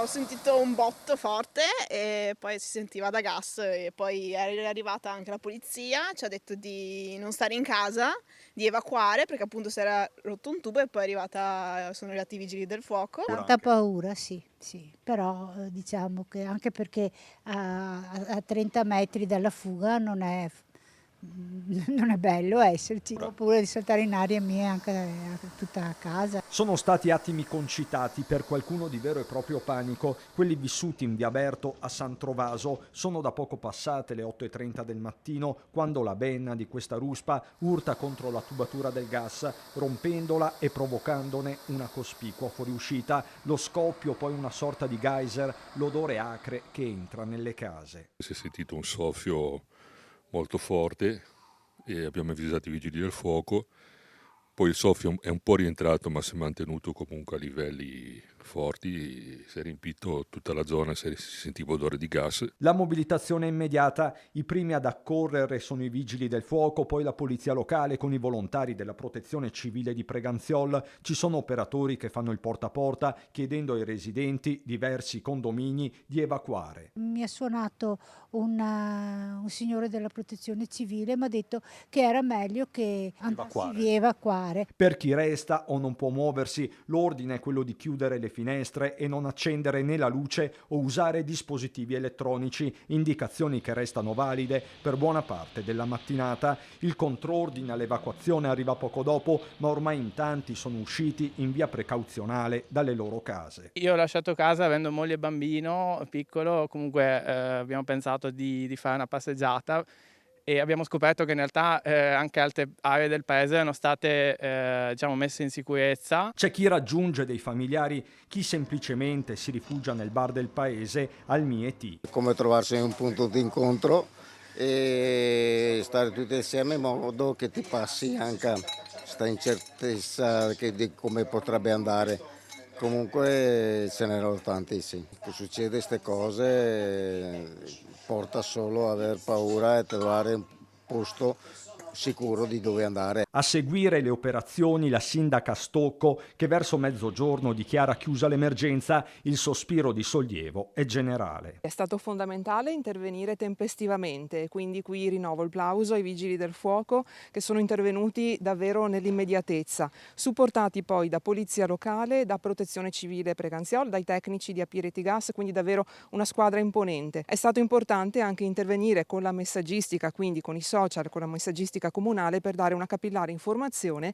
sentito un botto forte e poi si sentiva da gas e poi è arrivata anche la polizia, ci ha detto di non stare in casa, di evacuare perché appunto si era rotto un tubo e poi sono arrivati i vigili del fuoco. Tanta paura, sì, sì, però diciamo che anche perché a 30 metri dalla fuga non è bello esserci. Ho paura di saltare in aria mia e anche tutta la casa. Sono stati attimi concitati, per qualcuno di vero e proprio panico, quelli vissuti in via Berto a San Trovaso. Sono da poco passate le 8:30 del mattino quando la benna di questa ruspa urta contro la tubatura del gas, rompendola e provocandone una cospicua fuoriuscita. Lo scoppio, poi una sorta di geyser, l'odore acre che entra nelle case. Si è sentito un soffio molto forte e abbiamo avvisato i vigili del fuoco. Poi il soffio è un po' rientrato, ma si è mantenuto comunque a livelli forti, si è riempito tutta la zona, si sentiva odore di gas. La mobilitazione è immediata, i primi ad accorrere sono i vigili del fuoco, poi la polizia locale con i volontari della protezione civile di Preganziol. Ci sono operatori che fanno il porta a porta chiedendo ai residenti, diversi condomini, di evacuare. Mi ha suonato un signore della protezione civile e mi ha detto che era meglio che andassi via evacuare. Per chi resta o non può muoversi, l'ordine è quello di chiudere le finestre e non accendere né la luce o usare dispositivi elettronici, indicazioni che restano valide per buona parte della mattinata. Il contrordine all'evacuazione arriva poco dopo, ma ormai in tanti sono usciti in via precauzionale dalle loro case. Io ho lasciato casa avendo moglie e bambino piccolo, comunque abbiamo pensato di fare una passeggiata e abbiamo scoperto che in realtà anche altre aree del paese erano state messe in sicurezza. C'è chi raggiunge dei familiari, chi semplicemente si rifugia nel bar del paese al Mieti. Come trovarsi in un punto di incontro e stare tutti insieme in modo che ti passi anche questa incertezza di come potrebbe andare. Comunque ce n'erano tanti, sì. Che succede queste cose porta solo a aver paura e trovare un posto sicuro di dove andare. A seguire le operazioni la sindaca Stocco, che verso mezzogiorno dichiara chiusa l'emergenza. Il sospiro di sollievo è generale. È stato fondamentale intervenire tempestivamente e quindi qui rinnovo il plauso ai vigili del fuoco che sono intervenuti davvero nell'immediatezza, supportati poi da polizia locale, da protezione civile Preganziol, dai tecnici di Apireti Gas, quindi davvero una squadra imponente. È stato importante anche intervenire con la messaggistica, quindi con i social, con la messaggistica comunale per dare una capillare informazione